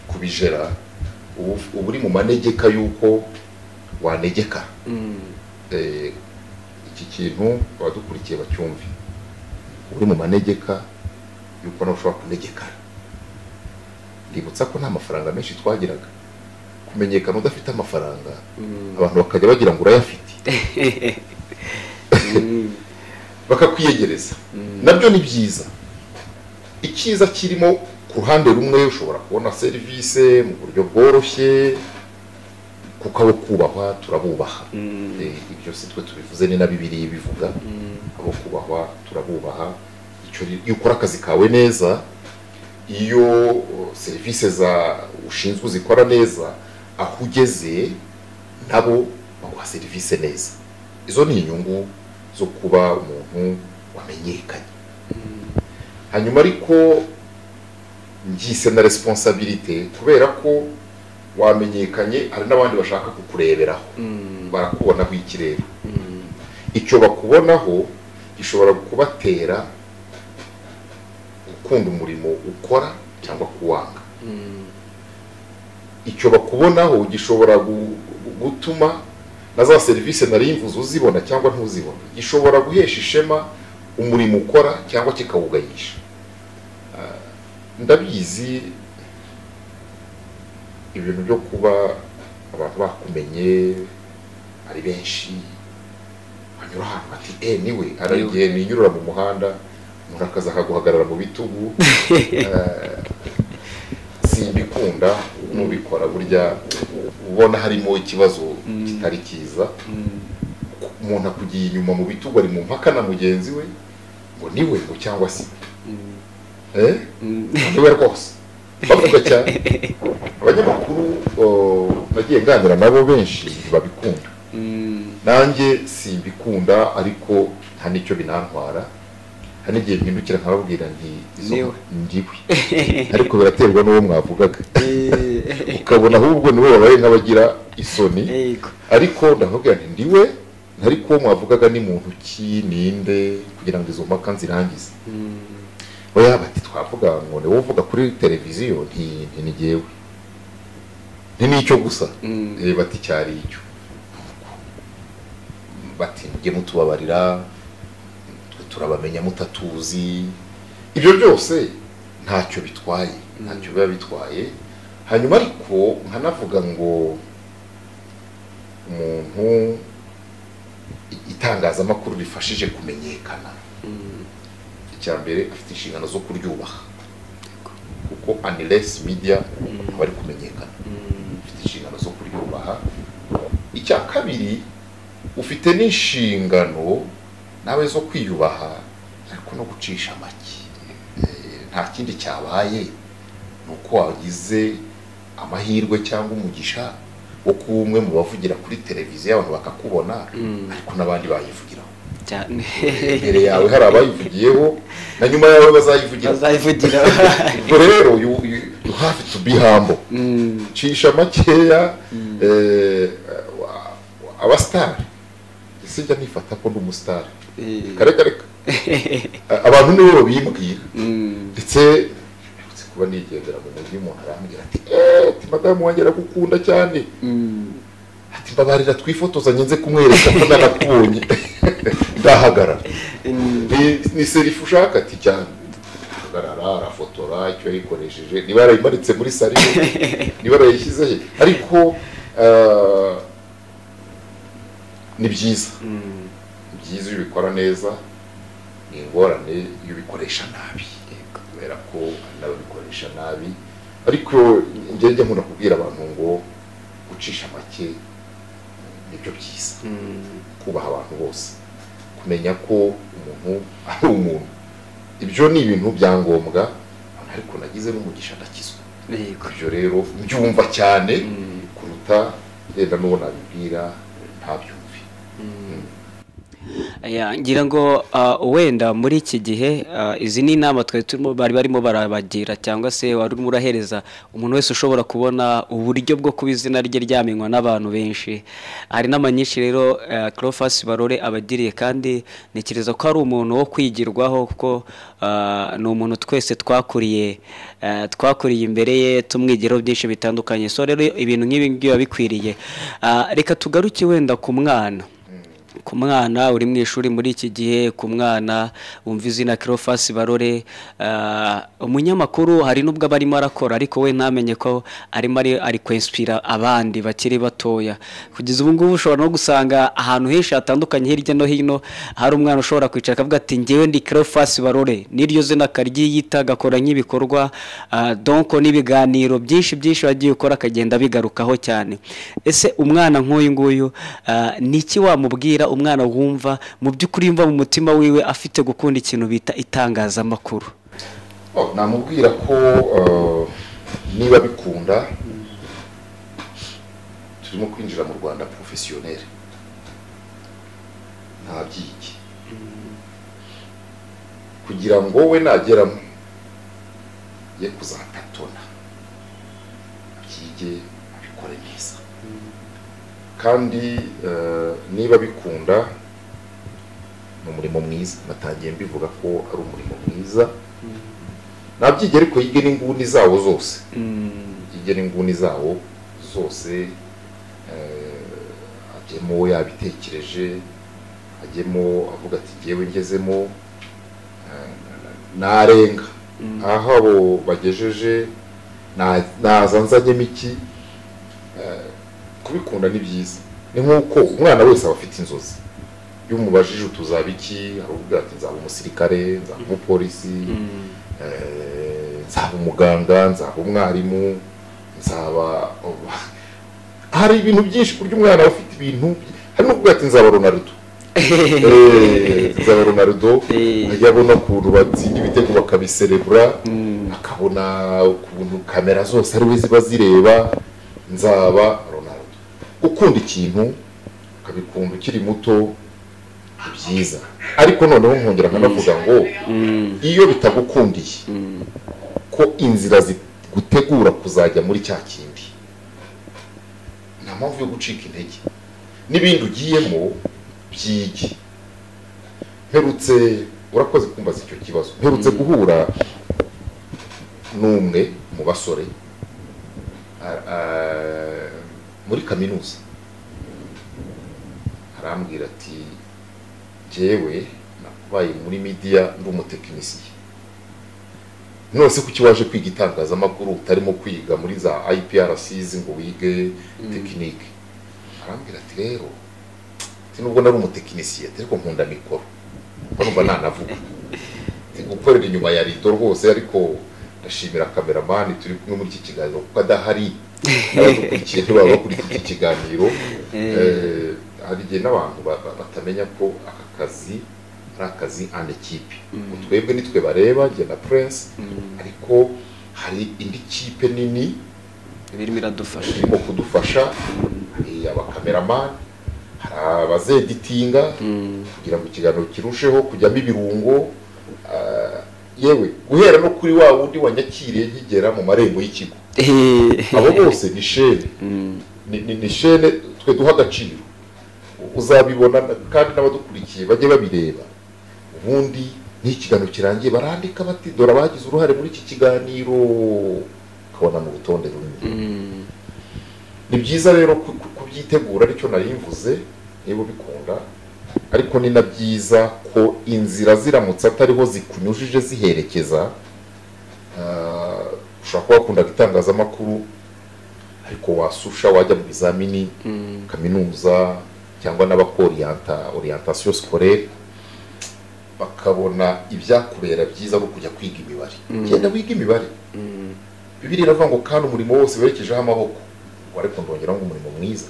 S2: kubijera uba uri mu manegeka yuko wanegeka iki kintu abadukurikiye bacyumve uri mu manegeka yuko nawe ushobora kunegekara ndibutsa ko nta mafaranga menshi twagiraga kumenyekana udafite amafaranga abantu bakajya bagira ngo urayafite bakakwiyegereza nabyo ni byiza icyiza kirimo ku ruhande rumwe ushobora kubona serivisi mu buryo bworoshye kuko abo kubahwa turabubaha ibyo si twe tubivuze ni na Bibiliya bivuga abo kubahwa turabubaha iyo ukora akazi kawe neza iyo serivisi za ushinzwe uzikora neza aho ugeze nabo baguha serivisi neza izo ni inyungu zo kuba umuntu wamenyekanye hanyuma ariko ngise na responsabilité kubera ko wamenyekanye hari n'abandi bashaka kukureberaho barakubonaho ikirere icyo bakubonaho gishobora kubatera gukunda umurimo ukora cyangwa kuwanga icyo bakubonaho gishobora gutuma na za serivisi nari mvuze uzibona cyangwa ntuzibona gishobora guhesha ishema umurimo ukora cyangwa kikawugayisha ndabizi ibintu byo kuba abantu bakumenye ari benshi banyura ahantu bati niwe hari igihe ninyurura mu muhanda umuntu akaza akaguhagarara mu bitugu simbikunda nubikora burya ubona harimo ikibazo kitari cyiza umuntu akugiye inyuma mu bitugu ari mu mpaka na mugenzi we ngo niwe ngo cyangwa si niwe rwose bavuga cyane abanyamakuru nagiye nganira nabo benshi babikunda nanjye simbikunda ariko nta nicyo binantwara hari n'igihe mpindukira nkababwira nti ndiwe ariko biraterwa n'uwo mwavugaga ukabona ahubwo niwe wabaye nk'abagira isoni ariko ndakubwira nti ndiwe ariko uwo mwavugaga ni muntu ki ninde kugira ngo izo mpaka nzirangize oya bati twavuga ngo niwe uvuga kuri televiziyo ni jyewe ni nicyo gusa bati cyari icyo bati mujye mutubabarira turabamenya mutatuzi ibyo byose ntacyo bitwaye ntacyo biba bitwaye hanyuma ariko nkanavuga ngo umuntu itangazamakuru rifashije kumenyekana icya mbere afite inshingano zo kuryubaha kuko unless media bari kumenyekana afite inshingano zo kuryubaha icya kabiri ufite n'inshingano nawe zo kwiyubaha ariko no gucisha make nta kindi cyabaye nuko wagize amahirwe cyangwa umugisha wo kuba umwe mu bavugira kuri televiziyo abantu bakakubona ariko n'abandi bayivugiraho cyane imbere yawe hari abayivugiyeho na nyuma yawe bazayivugira ubwo rero you have to be humble cisha makeya abasitari sijya nifata ko ndi umusitari kare abantu nibo babimbwira ndetse kuba nigendera mu mujyi umuntu arambwira ati madamu wanjye aragukunda cyane ati mbabarira twifotozanye nze kumwereka ko narakubonye ndahagarara ni serifu ushaka ati cyane ahagarara arafotora icyo yayikoresheje niba yarayimaritse muri sari niba yarayishyize he ariko ni byiza iyo ubikora neza ni ingorane iyo ubikoresha nabi kubera ko n'ababikoresha nabi ariko njye nkunda kubwira abantu ngo gucisha make nibyo byiza, kubaha abantu bose, kumenya ko umuntu ari umuntu, ibyo ni ibintu byangombwa, ariko nagize n'umugisha ndakizwa. Ibyo rero mbyumva cyane kuruta yenda n'uwo nabibwira ntabyumve.
S1: ngira ngo wenda muri iki gihe izi ni inama twari turimo bari barimo barabagira cyangwa se wari urimo urahereza umuntu wese ushobora kubona uburyo bwo kuba izina rye ryamenywa n'abantu benshi. Hari n'amanyinshi rero Cleophas Barore abagiriye, kandi ntekereza ko ari umuntu wo kwigirwaho kuko ni umuntu twese twakuriye imbere ye tumwigiraho byinshi bitandukanye. So rero ibintu nk'ibi ngibi biba bikwiriye. Reka tugaruke wenda ku mwana uri mu ishuri muri iki gihe, ku mwana wumva izina Cleophas Barore, umunyamakuru hari n'ubwo aba arimo arakora ariko we ntamenye ko ari kwinspira abandi bakiri batoya. Kugeza ubu ngubu ushobora no gusanga ahantu henshi hatandukanye hirya no hino hari umwana ushobora kwicara akavuga ati njyewe ndi Cleophas Barore, n'iryo zina akaryiyita, agakora nk'ibikorwa donc n'ibiganiro byinshi wagiye ukora akagenda bigarukaho cyane. Ese umwana nk'uyu nguyu niki wamubwira, umwana wumva mu by'ukuri yumva mu mutima wiwe afite gukunda ikintu bita itangazamakuru?
S2: Namubwira ko niba bikunda turimo kwinjira mu Rwanda professionnel, nta byiki kugira ngo we nageramo ye kuzapatona abyige abikore neza. Kandi niba bikunda ni umurimo mwiza, natangiye mbivuga ko ari umurimo mwiza, nabyige ariko yige n'inguni zawo zose, ajyemo yabitekereje, ajyemo avuga ati jyewe ngezemo narenga aho abo bagejeje naza nzanyemo iki. Kubikunda ni byiza, ni nk'uko umwana wese aba afite inzozi. Iyo umubajije utuzaba iki, aravuga ati nzaba umusirikare, nzaba umupolisi, nzaba umuganga, nzaba umwarimu, hari ibintu byinshi kurya umwana afite ibintu. Hari n'uvuga ati nzaba Ronaldo, nzaba Ronaldo, ajya abona ukuntu batsinda ibitego bakabiserebura, akabona ukuntu kamera zose ari we ziba zireba, nzaba Ronaldo. Gukunda ikintu ukabikunda ukiri muto byiza, ariko noneho nkongera nkanavuga ngo iyo bitagukundiye ko inzira zigutegura kuzajya muri cya kindi, nta mpamvu yo gucika intege. N'ibindi ugiyemo byige. Urakoze kumbaza icyo kibazo. Mperutse guhura n'umwe mu basore muri kaminuza, arambwira ati jewe nabaye muri media ndi umutekinisiye, nose kuki waje kwiga itangazamakuru utarimo kwiga muri za IPRCs ngo wige tekinike? Arambwira ati rero nubwo nari umutekinisiye ariko nkunda mikoro, numva nanavuga gukorera inyuma ya rido rwose, ariko ndashimira cameraman turi kumwe muri iki kiganiro kuko adahari abadukurikiye ntibaba bakurikiye iki kiganiro. Hari igihe n'abantu batamenya ko aka kazi ari akazi en equipe. Twebwe nitwe bareba njye na Prince, ariko hari indi kipe nini irimo kudufasha, hari abacameraman, hari abazeditinga kugira ngo ikiganiro kirusheho kujyamo ibirungo. Yewe guhera no kuri wa wundi wanyakiriye nkigera mu marembo y'ikigo, abo bose ni shene, ni shene twe duha agaciro. Uzabibona kandi n'abadukurikiye bajye babireba. Ubundi n'ikiganiro kirangiye barandika bati dora bagize uruhare muri iki kiganiro, ukabona mu rutonde runini. Ni byiza rero kubyitegura, aricyo nari mvuze, niba bikunda. Ariko ni na byiza ko inzira ziramutse atariho zikunyujije ziherekeza, ushobora kuba wakunda itangazamakuru ariko wasusha wajya mu bizamini kaminuza cyangwa n'abakora orientation scolaire, bakabona ibyakubera byiza no kujya kwiga imibare. Genda wiga imibare, Bibiliya iravuga ngo kandi umurimo wose werekejeho amaboko ariko ndongera ngo umurimo mwiza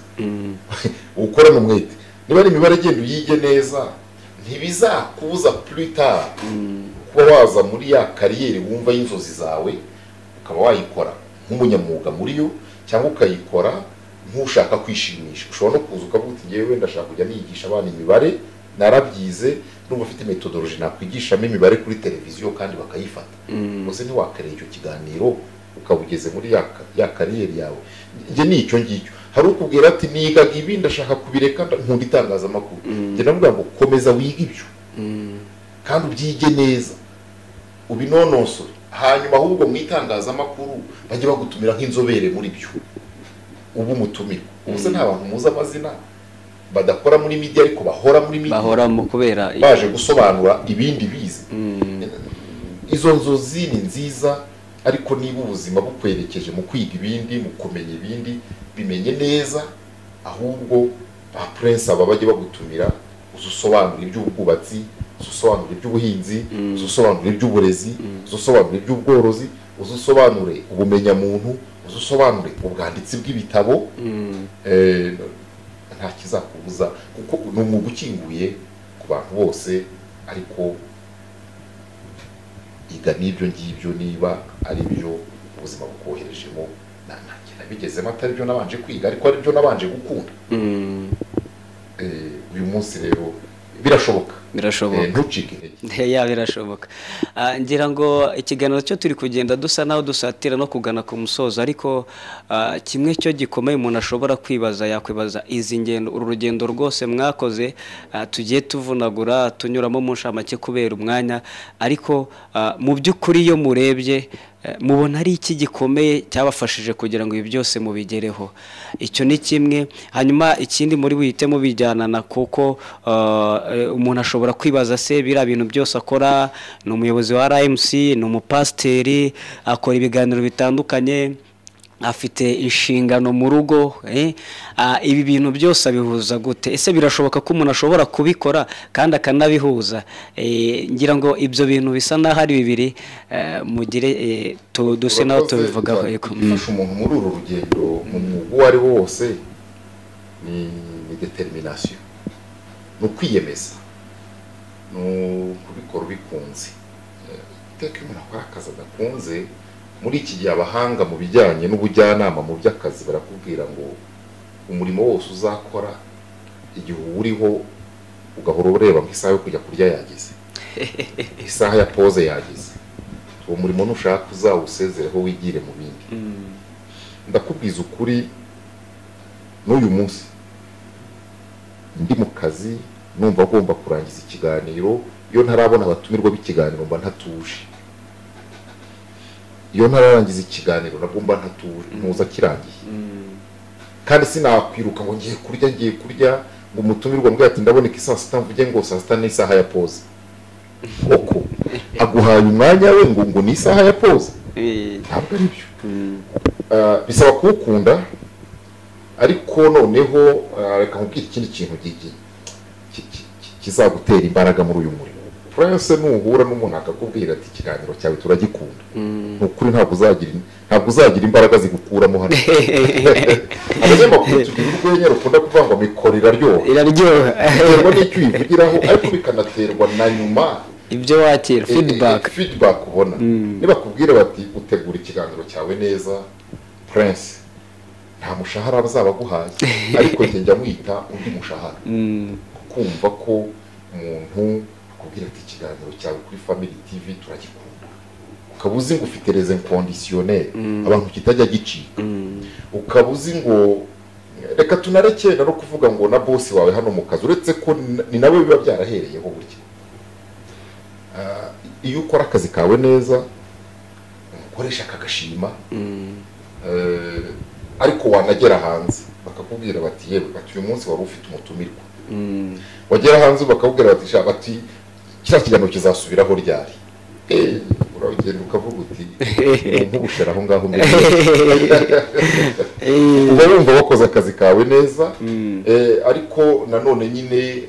S2: ukorana umwete. Niba ari imibare genda uyige neza ntibizakubuza plus tard kuba waza muri ya kariyeri wumva y'inzozi zawe ukaba wayikora nk'umunyamwuga muri yo cyangwa ukayikora nk'ushaka kwishimisha. Ushobora no kuza ukavuga uti ngewe ndashaka kujya niyigisha abana imibare narabyize n'ubu afite methodology nakwigishamo imibare kuri televiziyo kandi bakayifata. Bose ntiwakareye icyo kiganiro ukabugeze muri ya kariyeri yawe. Nge ni icyo ngicyo. Hari ukubwira ati nigaga ibi ndashaka kubireka nkunda itangazamakuru. Nge ndavuga ngo komeza wiga ibyo kandi ubyige neza ubinonosore, hanyuma ahubwo mu itangazamakuru bajye bagutumira nk'inzobere muri byo ubu mutumira. Ubuse nta bantu muzi amazina badakora muri media ariko bahora muri media,
S1: bahora mu kubera
S2: baje gusobanura ibindi bize. Izo nzozi ni nziza, ariko niba ubuzima bukwerekeje mu kwiga ibindi, mu kumenya ibindi, bimenye neza. Ahubwo ba prince aba bajye bagutumira uzusobanura iby'ubwubatsi, uzusobanura iby'ubuhinzi, uzusobanura iby'uburezi, uzusobanura iby'ubworozi, uzusobanure ubumenyamuntu, uzusobanure ubwanditsi bw'ibitabo. Nta kizakubuza kuko ni umwuga ukinguye ku bantu bose, ariko iga n'ibyo ngibyo niba ari byo ubuzima bukoherejemo. Nabigezemo atari byo nabanje kwiga ariko ari byo nabanje gukunda. Uyu munsi rero birashoboka ntucike intege.
S1: Ya birashoboka. Ngira ngo ikiganiro cyo turi kugenda dusa naho dusatira no kugana ku musozo, ariko kimwe cyo gikomeye umuntu ashobora kwibaza, yakwibaza izi ngendo, uru rugendo rwose mwakoze tugiye tuvunagura tunyuramo mu nshamake kubera umwanya, ariko mu by'ukuri iyo murebye mubona ari iki gikomeye cyabafashije kugira ngo ibi byose mubigereho? Icyo ni kimwe. Hanyuma ikindi muri buhite mubijyanana, kuko umuntu ashobora kwibaza se biriya bintu byose akora, ni umuyobozi wa RMC, ni umupasiteri, akora ibiganiro bitandukanye, afite inshingano mu rugo, ibi bintu byose abihuza gute? Ese birashoboka ko umuntu ashobora kubikora kandi akanabihuza? Ngira ngo ibyo bintu bisa naho ari bibiri, mugire duse naho tubivugaho.
S2: Gufasha umuntu muri uru rugendo mu mwuga uwo ari wo wose ni determination, ni ukwiyemeza, ni ukubikora ubikunze. Iteka umuntu akora akazi adakunze, muri iki gihe abahanga mu bijyanye n'ubujyanama mu by'akazi barakubwira ngo umurimo wose uzakora igihe uriho ugahora ureba nk'isaha yo kujya kurya yageze, isaha ya pause yageze, uwo murimo nushaka uzawusezereho wigire mu bindi. Ndakubwiza ukuri, n'uyu munsi ndi mu kazi numva agomba kurangiza ikiganiro, iyo ntarabona abatumirwa b'ikiganiro mba ntatuje. Iyo ntararangiza ikiganiro nagomba ntatuje, ntuza kirangiye. Kandi sinakwiruka ngo ngiye kurya ngo umutumirwa mbwa ati ndaboneka saa sita mvuge ngo saa sita ni isaha ya pause. Koko aguhaye umwanya we ngo ni isaha ya pause? Ntabwo ari byo. Bisaba kuwukunda, ariko noneho reka nkubwire ikindi kintu kizagutera imbaraga muri uyu murimo. Prince nuhura n'umuntu akakubwira ati ikiganiro cyawe turagikunda, nukuri ntabwo uzagira imbaraga zigukuramo hano. Abanyamakuru tugira urwenya rukunda kuvuga ngo mikoro iraryoha, biterwa n'icyo uyivugiraho, ariko bikanaterwa na nyuma
S1: ibyo wakira,
S2: feedback ubona. Niba kubwira bati utegura ikiganiro cyawe neza Prince, nta mushahara bazaba guhaye, ariko njya mwita undi mushahara. Kumva ko umuntu kubwira ati ikiganiro cyawe kuri Family TV turagikunda, ukaba uzi ngo ufite les inconditionnels, abantu kitajya gicika, ukaba uzi ngo reka tunarekera no kuvuga ngo na boss wawe hano mu kazi, uretse ko ni nawe biba byarahereyeho burya. Iyo ukora akazi kawe neza ukoresha akagashima, ariko wanagera hanze bakakubwira bati yewe bati uyu munsi wari ufite umutumirwa, wagera hanze bakakubwira bati kiriya kiganiro kizasubiraho ryari? Uragenda ukavuga uti nkubushera aho ngaho mbere. Uba wumva wakoze akazi kawe neza, ariko nanone nyine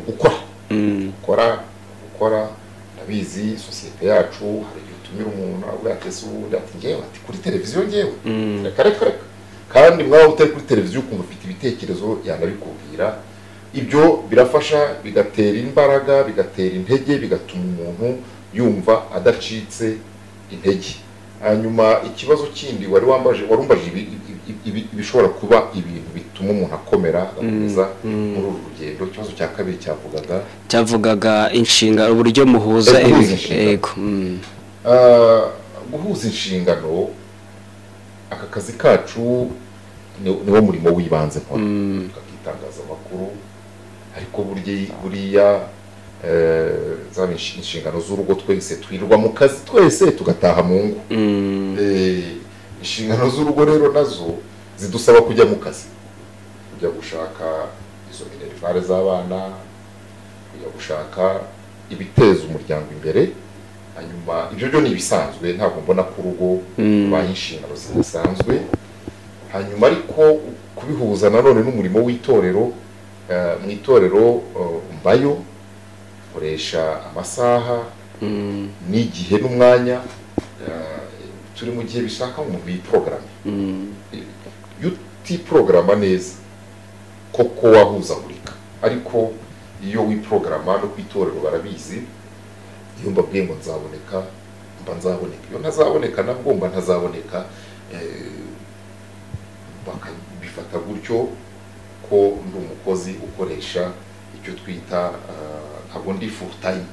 S2: gukora urabizi sosiyete yacu hari igihe utumira umuntu avuga ati ese ubundi ati ngewe ati kuri televiziyo ngewe reka kandi mwaba utari kuri televiziyo ukumva ufite ibitekerezo yanabikubwira. Ibyo birafasha, bigatera imbaraga, bigatera intege, bigatuma umuntu yumva adacitse intege. Hanyuma ikibazo kindi warumbaje bishobora kuba ibintu bituma umuntu akomera agakomeza muri uru rugendo. Ikibazo cya kabiri cyavugaga inshinga, uburyo muhuza yego guhuza inshingano. Aka kazi kacu niwo murimo w'ibanze nkora kakitangazamakuru, ariko buriya zaba inshingano z'urugo twese twirirwa mu kazi twese tugataha mu ngo. Inshingano z'urugo rero nazo zidusaba kujya mu kazi, kujya gushaka izo minerivare z'abana, kujya gushaka ibiteza umuryango imbere. Hanyuma ibyo byo ni ibisanzwe, ntabwo mbona ko urugo rubaye inshingano zidasanzwe. Hanyuma ariko kubihuza nanone n'umurimo w'itorero, mu itorero mbayo koresha amasaha n'igihe n'umwanya, turi mu gihe bishaka umuntu yiporogaramu. iyo utiporogaramu neza koko wahuzagurika, ariko iyo wiporogaramu no ku itorero barabizi, iyo mbabwiye ngo nzaboneka mba nzaboneka, iyo ntazaboneka nabwo mba ntazaboneka. Bakabifata gutyo ko ndi umukozi ukoresha icyo twita ntabwo ndi full time.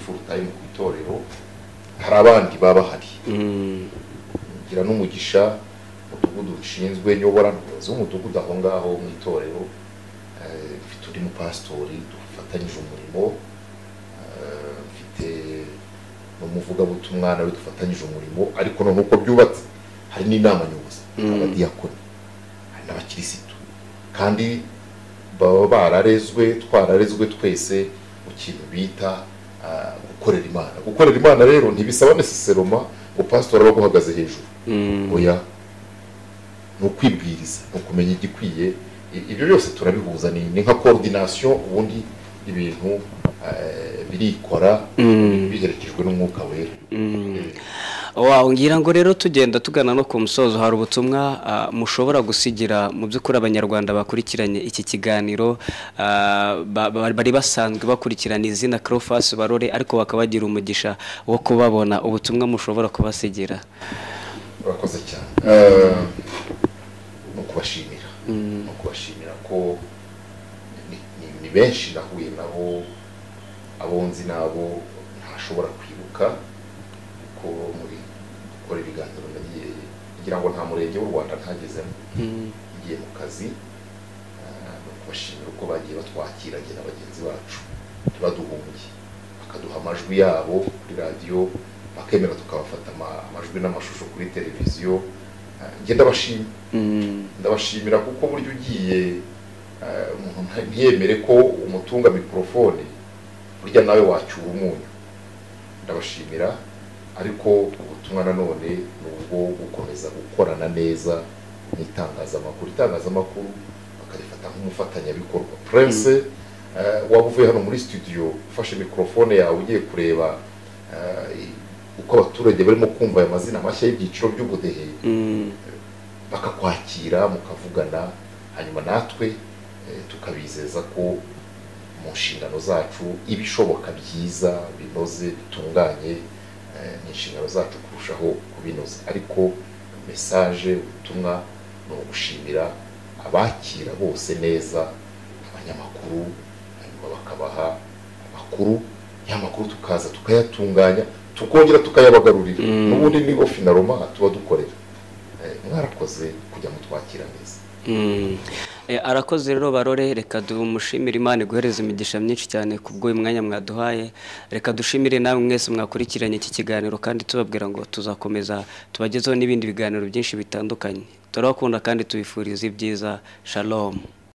S2: Full time ku itorero hari abandi baba bahari. Ngira n'umugisha umudugudu ushinzwe nyobora n'umuyobozi w'umudugudu aho ngaho mu itorero, mfite uri mupasitori dufatanyije umurimo, mfite n'umuvugabutumwa nawe dufatanyije umurimo. Ariko none uko byubatse hari n'inama nyobozi, abadiyakoni, hari n'abakirisitu, kandi baba twararezwe twese mu kintu bita gukorera Imana. Gukorera Imana rero ntibisaba necessarily ngo pastor aba guhagaze hejuru. Oya, no kwibwiriza, no kumenya igikwiye. Ibyo byose turabihuza, ni nka coordination, ubundi ibintu birikora biherekejwe n'umwuka wera.
S1: Ngira ngo rero tugenda tugana no ku musozo, hari ubutumwa mushobora gusigira mu by'ukuri abanyarwanda bakurikiranye iki kiganiro, bari basanzwe bakurikirana izina Cleophas Barore ariko bakabagira umugisha wo kubabona, ubutumwa mushobora kubasigira?
S2: Urakoze cyane. No kubashimira ko ni benshi nahuye nabo, abonzi nabo ntashobora kwibuka ko muri gukora ibiganiro nagiye ngira ngo nta murenge w'u Rwanda ntagezemo igiye mu kazi. No kubashimira uko bagiye batwakiranye na bagenzi bacu tubaduhungiye, bakaduha amajwi yabo kuri radio, bakemera tukabafata amajwi n'amashusho kuri televiziyo. Nge ndabashimira kuko buryo ugiye umuntu ntiyemere ko umutunga mikrofone burya nawe wacyura umunyu. Ndabashimira, ariko ubutumwa nanone nubwo gukomeza gukorana neza itangazamakuru bakarifata nk'umufatanyabikorwa. Prince waba uvuye hano muri studio ufashe mikrofone yawe ugiye kureba uko abaturage barimo kumva aya mazina mashya y'ibyiciro by'ubudehe, bakakwakira mukavugana, hanyuma natwe tukabizeza ko mu nshingano zacu ibishoboka byiza binoze bitunganye, n'inshingano zacu kurushaho kubinoza. Ariko message ubutumwa no gushimira abakira bose neza, abanyamakuru, hanyuma bakabaha amakuru, y'amakuru tukaza tukayatunganya tukongera tukayabagarurira. N'ubundi niho finaroma tuba dukorera. Mwarakoze kujya mutwakira neza.
S1: Arakoze rero Barore, reka dumushimire Imana iguhereza imigisha myinshi cyane kubwo uyu mwanya mwaduhaye. Reka dushimire nawe mwese mwakurikiranye iki kiganiro, kandi tubabwira ngo tuzakomeza tubagezeho n'ibindi biganiro byinshi bitandukanye. Turabakunda kandi tubifuriza ibyiza. Shalom.